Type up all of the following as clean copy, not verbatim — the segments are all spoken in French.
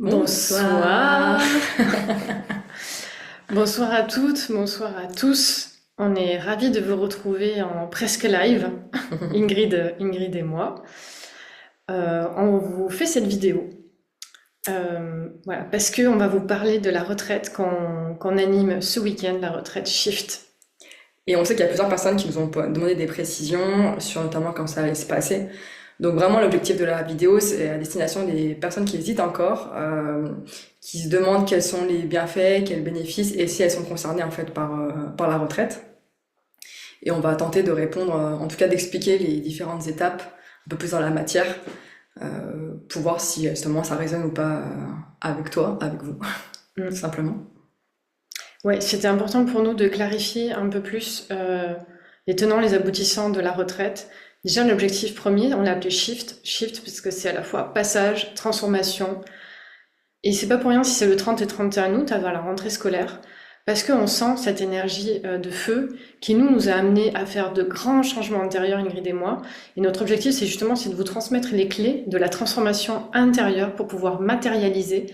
Bonsoir. Bonsoir à toutes, bonsoir à tous. On est ravis de vous retrouver en presque live, Ingrid et moi. On vous fait cette vidéo. Voilà, parce qu'on va vous parler de la retraite qu'on anime ce week-end, la retraite Shift. Et on sait qu'il y a plusieurs personnes qui nous ont demandé des précisions sur notamment comment ça allait se passer. Donc vraiment l'objectif de la vidéo, c'est à destination des personnes qui hésitent encore, qui se demandent quels sont les bienfaits, quels bénéfices et si elles sont concernées en fait par la retraite. Et on va tenter de répondre, en tout cas d'expliquer les différentes étapes un peu plus dans la matière, pour voir si justement ça résonne ou pas avec toi, avec vous, tout simplement. Ouais, c'était important pour nous de clarifier un peu plus les tenants, les aboutissants de la retraite. Déjà, l'objectif premier, on l'a appelé Shift parce que c'est à la fois passage, transformation. Et c'est pas pour rien si c'est le 30 et 31 août, avant la rentrée scolaire, parce qu'on sent cette énergie de feu qui nous a amené à faire de grands changements intérieurs, Ingrid et moi. Et notre objectif, c'est de vous transmettre les clés de la transformation intérieure pour pouvoir matérialiser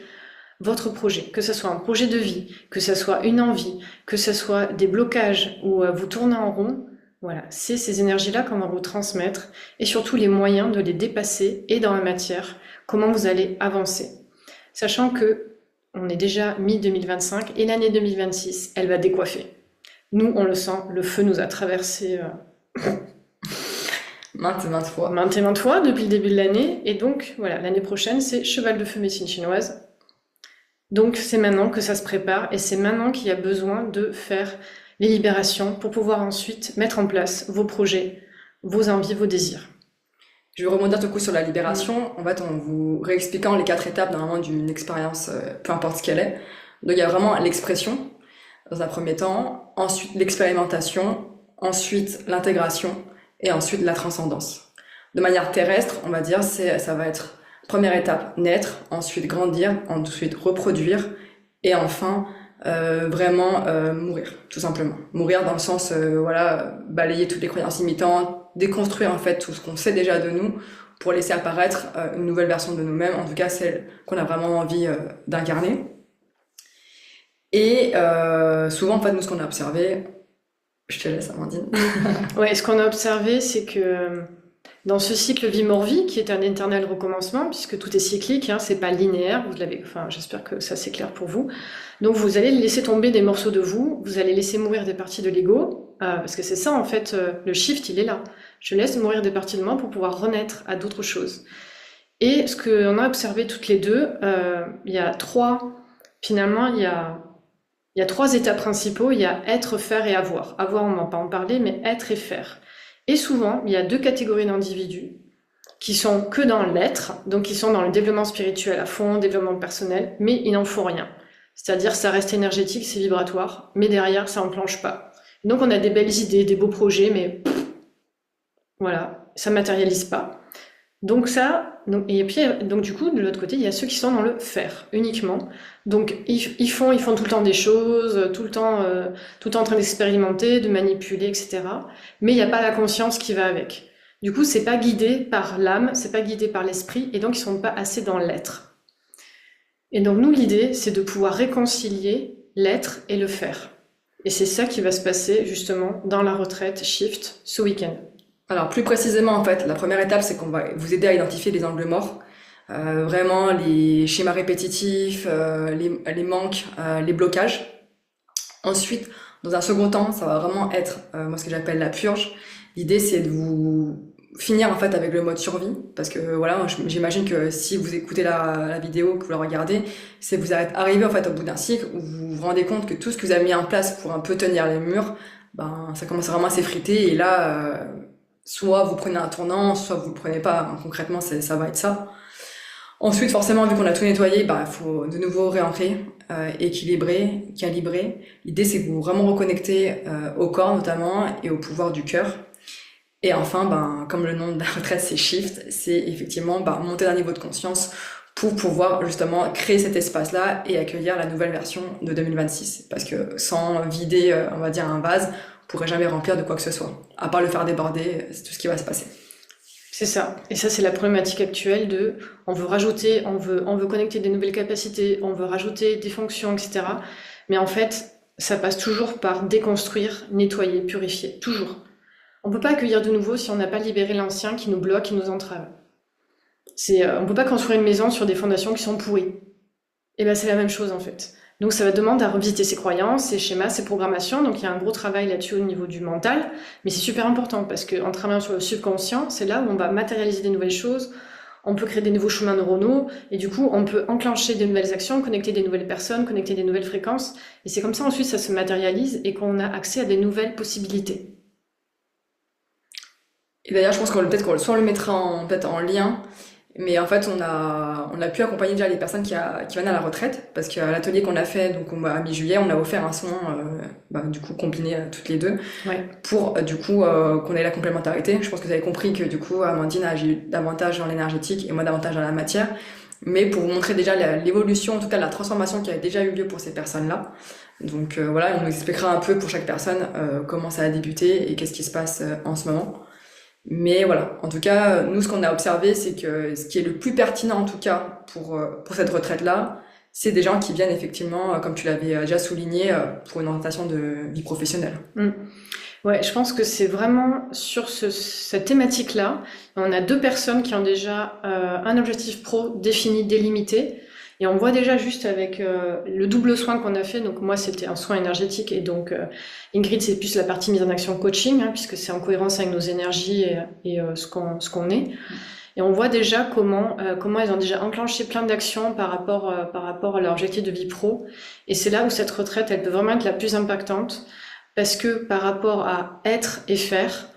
votre projet, que ce soit un projet de vie, que ce soit une envie, que ce soit des blocages où vous tournez en rond. Voilà, c'est ces énergies-là qu'on va vous transmettre et surtout les moyens de les dépasser et dans la matière, comment vous allez avancer. Sachant que on est déjà mi-2025 et l'année 2026, elle va décoiffer. Nous, on le sent, le feu nous a traversé maintes et maintes fois. Maintes et maintes fois depuis le début de l'année. Et donc, voilà, l'année prochaine, c'est Cheval de feu médecine chinoise. Donc, c'est maintenant que ça se prépare et c'est maintenant qu'il y a besoin de faire les libérations pour pouvoir ensuite mettre en place vos projets, vos envies, vos désirs. Je vais rebondir tout coup sur la libération. En fait, en vous réexpliquant les 4 étapes normalement d'une expérience, peu importe ce qu'elle est. Donc, il y a vraiment l'expression dans un premier temps, ensuite l'expérimentation, ensuite l'intégration et ensuite la transcendance. De manière terrestre, on va dire, ça va être première étape, naître, ensuite grandir, ensuite reproduire et enfin vraiment mourir, tout simplement. Mourir dans le sens, balayer toutes les croyances limitantes, déconstruire en fait tout ce qu'on sait déjà de nous pour laisser apparaître une nouvelle version de nous-mêmes, en tout cas celle qu'on a vraiment envie d'incarner. Et souvent en fait nous ce qu'on a observé, je te laisse Amandine. Ouais, ce qu'on a observé c'est que dans ce cycle vie-mort-vie, qui est un éternel recommencement, puisque tout est cyclique, hein, c'est pas linéaire, j'espère que ça c'est clair pour vous. Donc vous allez laisser tomber des morceaux de vous, vous allez laisser mourir des parties de l'ego, parce que c'est ça en fait, le shift il est là. Je laisse mourir des parties de moi pour pouvoir renaître à d'autres choses. Et ce qu'on a observé toutes les deux, il y a trois états principaux, il y a être, faire et avoir. Avoir, on va pas en parler, mais être et faire. Et souvent, il y a 2 catégories d'individus qui sont que dans l'être, donc qui sont dans le développement spirituel à fond, développement personnel, mais ils n'en font rien. C'est-à-dire ça reste énergétique, c'est vibratoire, mais derrière, ça enclenche pas. Donc on a des belles idées, des beaux projets, mais voilà, ça matérialise pas. Donc du coup, de l'autre côté, il y a ceux qui sont dans le faire, uniquement. Donc ils font tout le temps des choses, tout le temps en train d'expérimenter, de manipuler, etc. Mais il n'y a pas la conscience qui va avec. Du coup, c'est pas guidé par l'âme, c'est pas guidé par l'esprit, et donc ils sont pas assez dans l'être. Et donc nous, l'idée, c'est de pouvoir réconcilier l'être et le faire. Et c'est ça qui va se passer justement dans la retraite Shift ce week-end. Alors plus précisément en fait, la première étape c'est qu'on va vous aider à identifier les angles morts, vraiment les schémas répétitifs, les manques, les blocages. Ensuite, dans un second temps, ça va vraiment être moi ce que j'appelle la purge. L'idée c'est de vous finir en fait avec le mode survie, parce que voilà, j'imagine que si vous écoutez la vidéo, que vous la regardez, c'est que vous êtes arrivé en fait au bout d'un cycle où vous vous rendez compte que tout ce que vous avez mis en place pour un peu tenir les murs, ben ça commence vraiment à s'effriter et là soit vous prenez un tournant, soit vous le prenez pas. Concrètement, ça va être ça. Ensuite, forcément, vu qu'on a tout nettoyé, il faut de nouveau réancrer, équilibrer, calibrer. L'idée, c'est que vous vraiment reconnectez au corps notamment et au pouvoir du cœur. Et enfin, comme le nom de la retraite, c'est Shift, c'est effectivement monter d'un niveau de conscience pour pouvoir justement créer cet espace-là et accueillir la nouvelle version de 2026. Parce que sans vider, on va dire, un vase, on pourrait jamais remplir de quoi que ce soit. À part le faire déborder, c'est tout ce qui va se passer. C'est ça. Et ça, c'est la problématique actuelle de, on veut rajouter, on veut connecter des nouvelles capacités, on veut rajouter des fonctions, etc. Mais en fait, ça passe toujours par déconstruire, nettoyer, purifier. Toujours. On peut pas accueillir de nouveau si on n'a pas libéré l'ancien qui nous bloque, qui nous entrave. On peut pas construire une maison sur des fondations qui sont pourries. Et ben, c'est la même chose, en fait. Donc, ça va demander à revisiter ses croyances, ses schémas, ses programmations. Donc, il y a un gros travail là-dessus au niveau du mental. Mais c'est super important parce qu'en travaillant sur le subconscient, c'est là où on va matérialiser des nouvelles choses. On peut créer des nouveaux chemins neuronaux. Et du coup, on peut enclencher des nouvelles actions, connecter des nouvelles personnes, connecter des nouvelles fréquences. Et c'est comme ça, ensuite, ça se matérialise et qu'on a accès à des nouvelles possibilités. Et d'ailleurs, je pense qu'on peut-être qu'on soit on le mettra peut-être en lien. Mais en fait, on a pu accompagner déjà les personnes qui viennent à la retraite, parce qu'à l'atelier qu'on a fait, donc à mi-juillet, on a offert un son, du coup, combiné à toutes les deux, Ouais. pour du coup qu'on ait la complémentarité. Je pense que vous avez compris que du coup, Amandine a eu davantage dans l'énergétique et moi davantage dans la matière. Mais pour vous montrer déjà l'évolution, en tout cas la transformation qui a déjà eu lieu pour ces personnes-là. Donc voilà, on nous expliquera un peu pour chaque personne comment ça a débuté et qu'est-ce qui se passe en ce moment. Mais voilà, en tout cas, nous, ce qu'on a observé, c'est que ce qui est le plus pertinent, en tout cas, pour cette retraite-là, c'est des gens qui viennent effectivement, comme tu l'avais déjà souligné, pour une orientation de vie professionnelle. Mm. Ouais, je pense que c'est vraiment sur cette thématique-là. On a 2 personnes qui ont déjà un objectif pro défini, délimité. Et on voit déjà juste avec le double soin qu'on a fait. Donc moi, c'était un soin énergétique. Et donc Ingrid, c'est plus la partie mise en action coaching, hein, puisque c'est en cohérence avec nos énergies et ce qu'on est. Et on voit déjà comment elles ont déjà enclenché plein d'actions par rapport à leur objectif de vie pro. Et c'est là où cette retraite, elle peut vraiment être la plus impactante. Parce que par rapport à être et faire,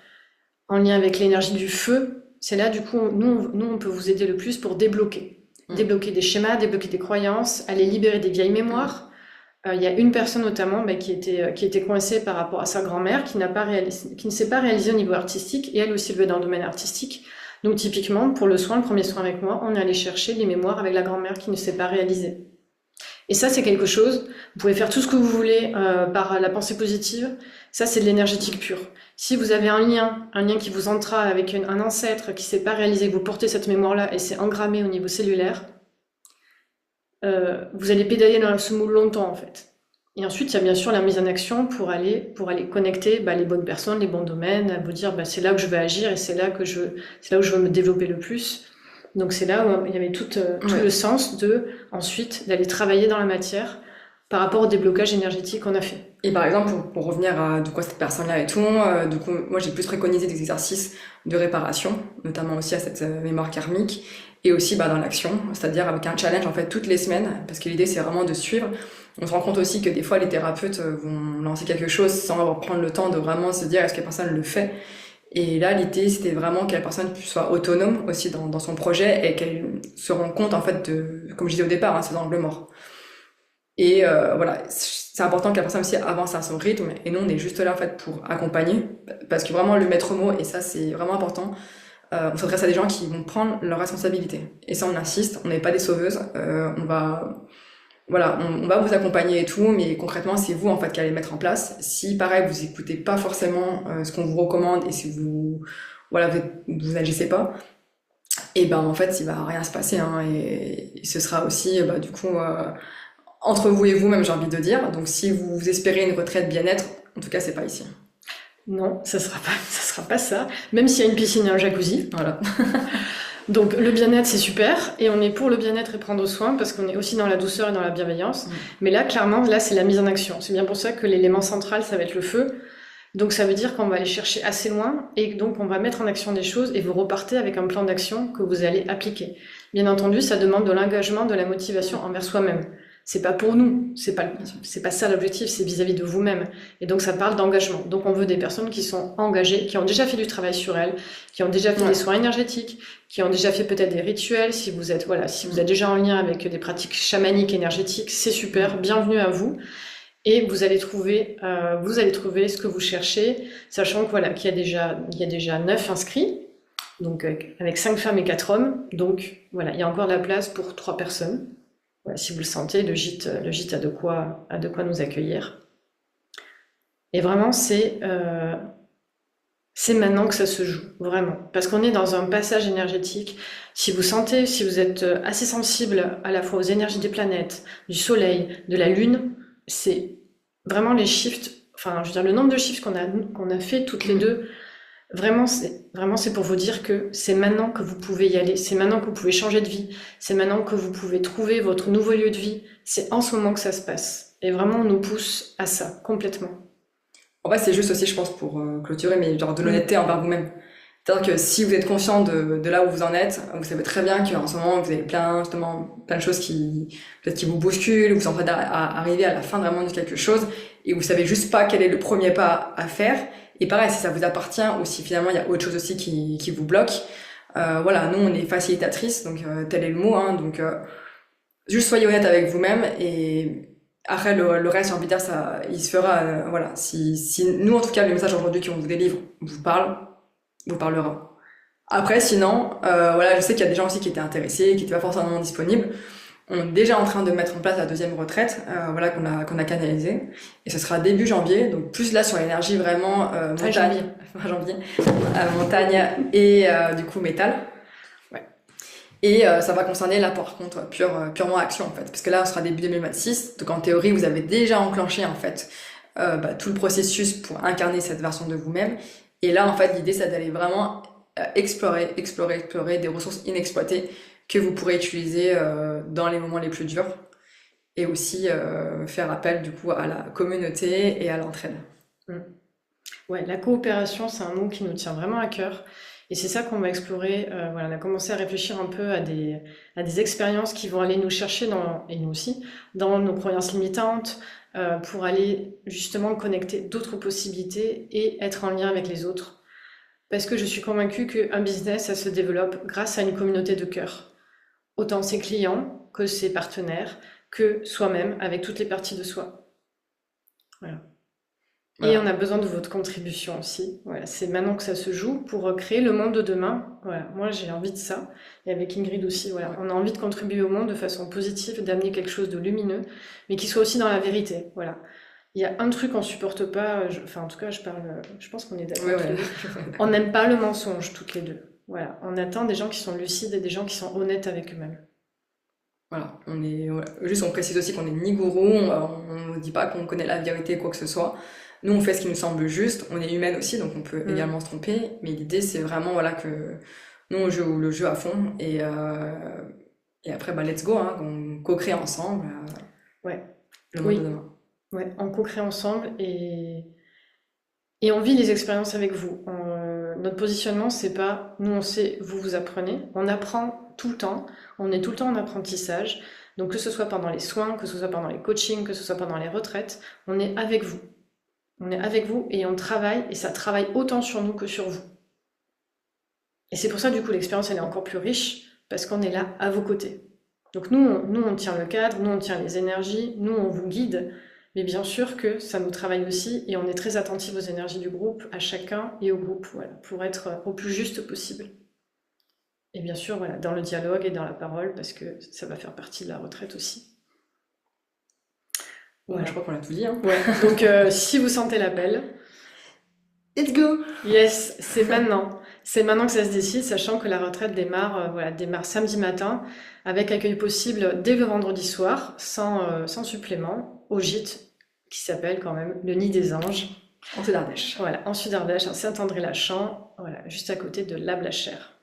en lien avec l'énergie du feu, c'est là, du coup, nous, on peut vous aider le plus pour débloquer. Débloquer des schémas, débloquer des croyances, aller libérer des vieilles mémoires. Il y a une personne notamment qui était coincée par rapport à sa grand-mère, qui ne s'est pas réalisée au niveau artistique, et elle aussi, elle veut dans le domaine artistique. Donc typiquement, pour le premier soin avec moi, on est allé chercher les mémoires avec la grand-mère qui ne s'est pas réalisée. Et ça, c'est quelque chose, vous pouvez faire tout ce que vous voulez par la pensée positive, ça c'est de l'énergétique pure. Si vous avez un lien qui vous entrave avec un ancêtre qui s'est pas réalisé, que vous portez cette mémoire-là et c'est engrammé au niveau cellulaire, vous allez pédaler dans ce moule longtemps en fait. Et ensuite, il y a bien sûr la mise en action pour aller connecter les bonnes personnes, les bons domaines, vous dire c'est là que je vais agir et c'est là où je veux me développer le plus. Donc c'est là où il y avait tout le sens ensuite d'aller travailler dans la matière par rapport au déblocage énergétique qu'on a fait. Et par exemple, pour revenir à cette personne-là et tout, moi j'ai plus préconisé des exercices de réparation, notamment aussi à cette mémoire karmique, et aussi dans l'action, c'est-à-dire avec un challenge en fait toutes les semaines, parce que l'idée c'est vraiment de suivre. On se rend compte aussi que des fois les thérapeutes vont lancer quelque chose sans avoir prendre le temps de vraiment se dire est-ce que la personne le fait. Et là, l'idée, c'était vraiment que la personne soit autonome aussi dans son projet et qu'elle se rende compte, en fait, comme je disais au départ, c'est l'angle mort. Et voilà, c'est important que la personne aussi avance à son rythme et nous, on est juste là, en fait, pour accompagner. Parce que vraiment, le maître mot, et ça, c'est vraiment important, on s'adresse à des gens qui vont prendre leurs responsabilités. Et ça, on insiste, on n'est pas des sauveuses, on va vous accompagner et tout, mais concrètement, c'est vous en fait qui allez mettre en place. Si pareil, vous écoutez pas forcément ce qu'on vous recommande et si vous n'agissez pas, et en fait, il va rien se passer, hein, et ce sera aussi du coup entre vous et vous même, j'ai envie de dire. Donc si vous espérez une retraite bien-être, en tout cas, c'est pas ici. Non, ça sera pas ça. Même s'il y a une piscine et un jacuzzi. Voilà. Donc le bien-être c'est super et on est pour le bien-être et prendre soin parce qu'on est aussi dans la douceur et dans la bienveillance. Mais là clairement c'est la mise en action. C'est bien pour ça que l'élément central ça va être le feu. Donc ça veut dire qu'on va aller chercher assez loin et donc on va mettre en action des choses et vous repartez avec un plan d'action que vous allez appliquer. Bien entendu, ça demande de l'engagement, de la motivation envers soi-même. C'est pas pour nous, c'est pas ça l'objectif, c'est vis-à-vis de vous-même. Et donc ça parle d'engagement. Donc on veut des personnes qui sont engagées, qui ont déjà fait du travail sur elles, qui ont déjà fait des soins énergétiques, qui ont déjà fait peut-être des rituels. Si vous êtes déjà en lien avec des pratiques chamaniques énergétiques, c'est super, bienvenue à vous. Et vous allez trouver ce que vous cherchez, sachant qu'il y a déjà 9 inscrits, donc avec 5 femmes et 4 hommes. Donc voilà, il y a encore de la place pour 3 personnes. Voilà, si vous le sentez, le gîte a de quoi nous accueillir. Et vraiment, c'est C'est maintenant que ça se joue, vraiment. Parce qu'on est dans un passage énergétique. Si vous sentez, si vous êtes assez sensible à la fois aux énergies des planètes, du soleil, de la lune, c'est vraiment les shifts, enfin, je veux dire, le nombre de shifts qu'on a fait toutes les deux, vraiment, c'est pour vous dire que c'est maintenant que vous pouvez y aller. C'est maintenant que vous pouvez changer de vie. C'est maintenant que vous pouvez trouver votre nouveau lieu de vie. C'est en ce moment que ça se passe. Et vraiment, on nous pousse à ça, complètement. En fait, c'est juste aussi, je pense, pour clôturer, mais genre de l'honnêteté envers vous-même. C'est-à-dire que si vous êtes conscient de là où vous en êtes, vous savez très bien qu'en ce moment, vous avez justement, plein de choses peut-être qui vous bousculent, vous êtes en train d'arriver à la fin vraiment de quelque chose, et vous savez juste pas quel est le premier pas à faire. Et pareil, si ça vous appartient, ou si finalement il y a autre chose aussi qui vous bloque, voilà, nous on est facilitatrices, donc tel est le mot, hein, donc juste soyez honnête avec vous-même, et après le reste, j'ai envie de dire, ça, il se fera, voilà. Si nous, en tout cas, le message aujourd'hui qu'on vous délivre vous parlera. Après, sinon, voilà, je sais qu'il y a des gens aussi qui étaient intéressés, qui étaient pas forcément disponibles. On est déjà en train de mettre en place la deuxième retraite, voilà, qu'on a canalisée. Et ce sera début janvier, donc plus là sur l'énergie vraiment montagne, montagne et du coup métal. Ouais. Et ça va concerner là par contre purement action en fait, parce que là on sera début 2026, donc en théorie vous avez déjà enclenché en fait tout le processus pour incarner cette version de vous-même. Et là en fait l'idée c'est d'aller vraiment explorer des ressources inexploitées que vous pourrez utiliser dans les moments les plus durs, et aussi faire appel du coup à la communauté et à l'entraide. Ouais, la coopération, c'est un mot qui nous tient vraiment à cœur. Et c'est ça qu'on va explorer. Voilà, on a commencé à réfléchir un peu à des expériences qui vont aller nous chercher, et nous aussi, dans nos croyances limitantes, pour aller justement connecter d'autres possibilités et être en lien avec les autres. Parce que je suis convaincue qu'un business, ça se développe grâce à une communauté de cœur. Autant ses clients que ses partenaires, que soi-même, avec toutes les parties de soi. Voilà. Et on a besoin de votre contribution aussi. Voilà, c'est maintenant que ça se joue pour créer le monde de demain. Voilà, moi j'ai envie de ça. Et avec Ingrid aussi, voilà, on a envie de contribuer au monde de façon positive, d'amener quelque chose de lumineux, mais qui soit aussi dans la vérité. Voilà. Il y a un truc qu'on supporte pas, enfin en tout cas je pense qu'on est d'accord. Ouais. On n'aime pas le mensonge toutes les deux. Voilà, on attend des gens qui sont lucides et des gens qui sont honnêtes avec eux-mêmes. Voilà, juste on précise aussi qu'on n'est ni gourou, on ne dit pas qu'on connaît la vérité quoi que ce soit. Nous on fait ce qui nous semble juste, on est humaine aussi donc on peut également se tromper, mais l'idée c'est vraiment voilà que nous on joue le jeu à fond, et après let's go, hein, on co-crée ensemble Ouais. le monde de demain. Ouais, on co-crée ensemble et on vit les expériences avec vous. Notre positionnement, c'est pas nous on sait, vous apprenez. On apprend tout le temps. On est tout le temps en apprentissage. Donc que ce soit pendant les soins, que ce soit pendant les coachings, que ce soit pendant les retraites, on est avec vous. On est avec vous et on travaille, et ça travaille autant sur nous que sur vous. Et c'est pour ça, du coup, l'expérience, elle est encore plus riche, parce qu'on est là à vos côtés. Donc nous, on tient le cadre, nous, on tient les énergies, nous, on vous guide. Mais bien sûr que ça nous travaille aussi, et on est très attentif aux énergies du groupe, à chacun et au groupe, voilà, pour être au plus juste possible. Et bien sûr, voilà, dans le dialogue et dans la parole, parce que ça va faire partie de la retraite aussi. Voilà. Je crois qu'on a tout dit. Hein. Ouais. Donc si vous sentez l'appel, let's go! Yes, c'est maintenant. C'est maintenant que ça se décide, sachant que la retraite démarre samedi matin, avec accueil possible dès le vendredi soir, sans supplément, au gîte, qui s'appelle quand même le Nid des Anges. En Sud-Ardèche. Voilà, en Sud-Ardèche, à Saint-André-la-Champ, voilà, juste à côté de La Blachère.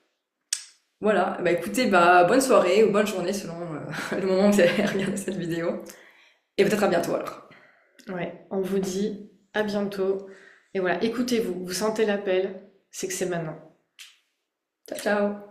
Voilà, écoutez, bonne soirée ou bonne journée selon le moment où vous allez regarder cette vidéo. Et peut-être à bientôt alors. Ouais, on vous dit à bientôt. Et voilà, écoutez-vous, vous sentez l'appel, c'est que c'est maintenant. Ciao, ciao!